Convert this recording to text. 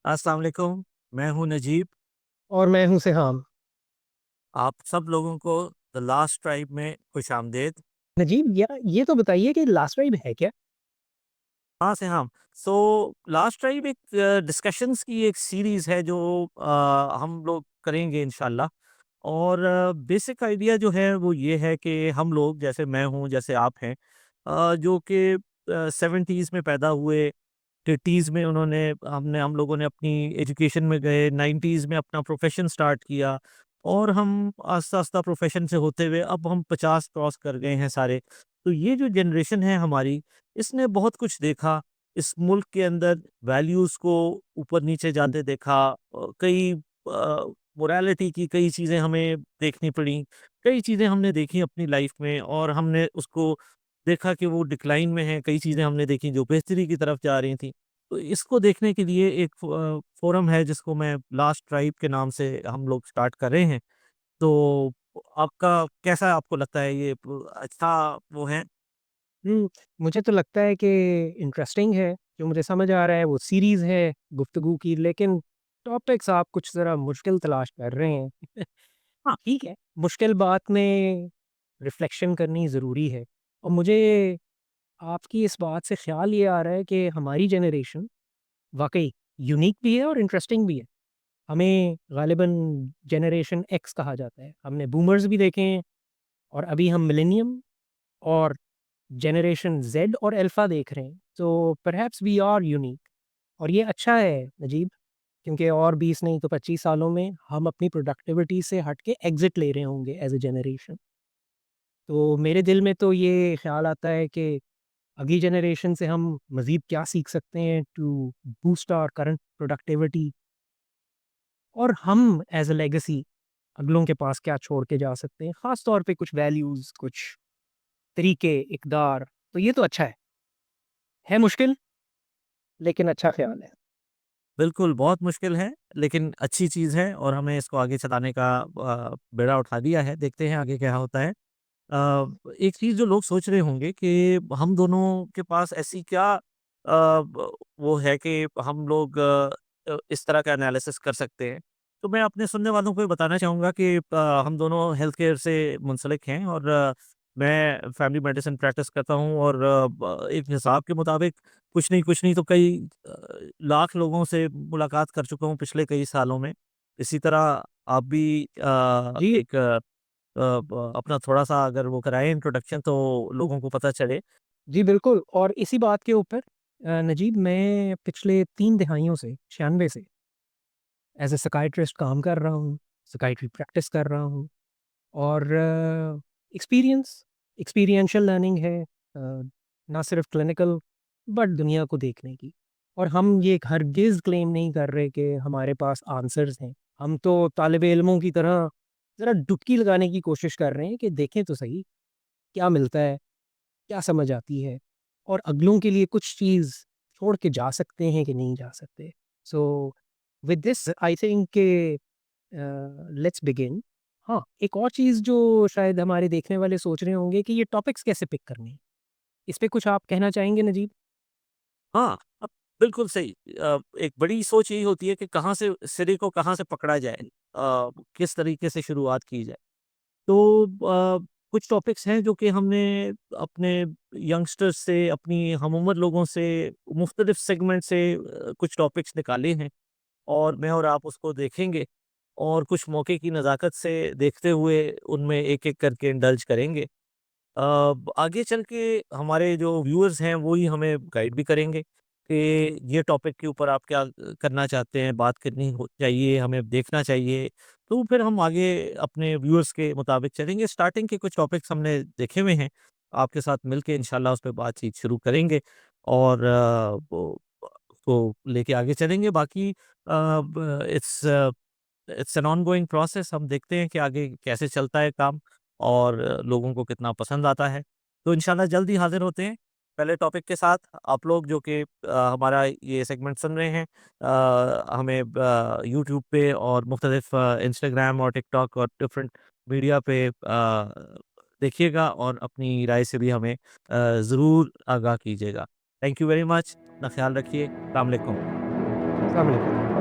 अस्सलाम वालेकुम, मैं हूँ नजीब। और मैं हूँ सिहाम। आप सब लोगों को द लास्ट ट्राइब में खुशामदीद। नजीब, ये तो बताइए कि लास्ट राइड है क्या? हाँ, सिहाम। सो लास्ट ट्राइब एक डिस्कशंस की एक सीरीज़ है जो हम लोग करेंगे इंशाल्लाह। और बेसिक आइडिया जो है वो ये है कि हम लोग जैसे मैं हूँ, जैसे आप हैं, जो कि 70s में पैदा हुए, 80s में हम लोगों ने अपनी एजुकेशन में गए, 90s में अपना प्रोफ़ेशन स्टार्ट किया और हम आस्ता-आस्ता प्रोफ़ेशन से होते हुए अब हम 50 क्रॉस कर गए हैं सारे। तो ये जो जनरेशन है हमारी, इसने बहुत कुछ देखा। इस मुल्क के अंदर वैल्यूज़ को ऊपर-नीचे जाते देखा। कई मोरालिटी की कई चीज़ें हमें देखनी पड़ी। कई चीज़ें हमने देखी अपनी लाइफ़ में और हमने उसको देखा कि वो डिक्लाइन में है, कई चीज़ें हमने देखी जो बेहतरी की तरफ जा रही थी। तो इसको देखने के लिए एक फ़ोरम है जिसको मैं लास्ट ट्राइब के नाम से हम लोग स्टार्ट कर रहे हैं। तो आपका कैसा आपको लगता है ये अच्छा वो है? हुँ, मुझे तो लगता है कि इंटरेस्टिंग है, जो मुझे समझ आ रहा है वो सीरीज़ है गुफ्तगू की, लेकिन टॉपिक्स आप कुछ ज़रा मुश्किल तलाश कर रहे हैं। हाँ, ठीक है, मुश्किल बात में रिफ्लेक्शन करनी ज़रूरी है और मुझे आपकी इस बात से ख़्याल ये आ रहा है कि हमारी जनरेशन वाक़ई यूनिक भी है और इंटरेस्टिंग भी है। हमें ग़ालिबन जनरेशन एक्स कहा जाता है। हमने बूमर्स भी देखे हैं और अभी हम मिलेनियम और जनरेशन ज़ेड और अल्फ़ा देख रहे हैं। तो परहैप्स वी आर यूनिक और ये अच्छा है नजीब, क्योंकि और 20 नहीं तो 25 सालों में हम अपनी प्रोडक्टिविटी से हट के एग्ज़िट ले रहे होंगे एज़ अ जनरेशन। तो मेरे दिल में तो ये ख़्याल आता है कि अगली जनरेशन से हम मज़ीद क्या सीख सकते हैं to boost our current productivity, और हम एज़ अ लेगेसी अगलों के पास क्या छोड़ के जा सकते हैं, ख़ास तौर पे कुछ वैल्यूज़, कुछ तरीके, इक़दार। तो ये तो अच्छा है मुश्किल, लेकिन अच्छा ख़्याल है। बिल्कुल, बहुत मुश्किल है, लेकिन अच्छी चीज़ है और हमें इसको आगे चलाने का बेड़ा उठा दिया है, देखते हैं आगे क्या होता है। एक चीज़ जो लोग सोच रहे होंगे कि हम दोनों के पास ऐसी क्या वो है कि हम लोग इस तरह का एनालिसिस कर सकते हैं। तो मैं अपने सुनने वालों को ये बताना चाहूँगा कि हम दोनों हेल्थ केयर से मुंसलिक हैं और मैं फैमिली मेडिसिन प्रैक्टिस करता हूँ और एक हिसाब के मुताबिक कुछ नहीं तो कई लाख लोगों से मुलाकात कर चुका हूँ पिछले कई सालों में। इसी तरह आप भी जी, एक ब अपना थोड़ा-सा अगर वो कराएँ इंट्रोडक्शन तो लोगों को पता चले। जी बिल्कुल, और इसी बात के ऊपर नजीब, मैं पिछले 3 दिहाइयों से 96 से एज़ अ साइकियाट्रिस्ट काम कर रहा हूँ, साइकियाट्री प्रैक्टिस कर रहा हूँ और एक्सपीरियंस एक्सपीरियंशियल लर्निंग है, ना सिर्फ क्लिनिकल बट दुनिया को देखने की। और हम ये हरगिज़ क्लेम नहीं कर रहे कि हमारे पास आंसर्स हैं। हम तो तालिबे इल्मों की तरह ज़रा डुबकी लगाने की कोशिश कर रहे हैं कि देखें तो सही, क्या मिलता है, क्या समझ आती है और अगलों के लिए कुछ चीज़ छोड़ के जा सकते हैं कि नहीं जा सकते। So with this I think के लेट्स बिगिन। हाँ, एक और चीज़ जो शायद हमारे देखने वाले सोच रहे होंगे कि ये टॉपिक्स कैसे पिक करने हैं। इस पे कुछ आप कहना चाहेंगे नजीब? हाँ, बिल्कुल सही। एक बड़ी सोच यही होती है कि कहाँ से सिरे को कहाँ से पकड़ा जाए, किस तरीके से शुरुआत की जाए। तो कुछ टॉपिक्स हैं जो कि हमने अपने यंगस्टर्स से, अपनी हम-उम्र लोगों से, मुख्तलिफ सेगमेंट से कुछ टॉपिक्स निकाले हैं और मैं और आप उसको देखेंगे और कुछ मौके की नज़ाकत से देखते हुए उनमें एक-एक करके इंडल्ज करेंगे। आगे चल के हमारे जो व्यूअर्स हैं वो ही हमें गाइड भी करेंगे कि ये टॉपिक के ऊपर आप क्या करना चाहते हैं, बात करनी हो चाहिए, हमें देखना चाहिए। तो फिर हम आगे अपने व्यूअर्स के मुताबिक चलेंगे। स्टार्टिंग के कुछ टॉपिक्स हमने देखे हुए हैं, आपके साथ मिलके इंशाल्लाह उस पे बातचीत शुरू करेंगे और वो उसको लेके आगे चलेंगे। बाकी ब इट्स एन ऑनगोइंग प्रोसेस। हम देखते हैं कि आगे कैसे चलता है काम और लोगों को कितना पसंद आता है। तो इंशाल्लाह जल्द ही हाज़िर होते हैं पहले टॉपिक के साथ। आप लोग जो कि हमारा ये सेगमेंट सुन रहे हैं, हमें यूट्यूब पे और मुख्तलिफ इंस्टाग्राम और टिकटॉक और डिफरेंट मीडिया पे देखिएगा और अपनी राय से भी हमें ज़रूर आगाह कीजिएगा। Thank you very much. अपना ख़्याल रखिए। अस्सलाम वालेकुम। अस्सलाम वालेकुम।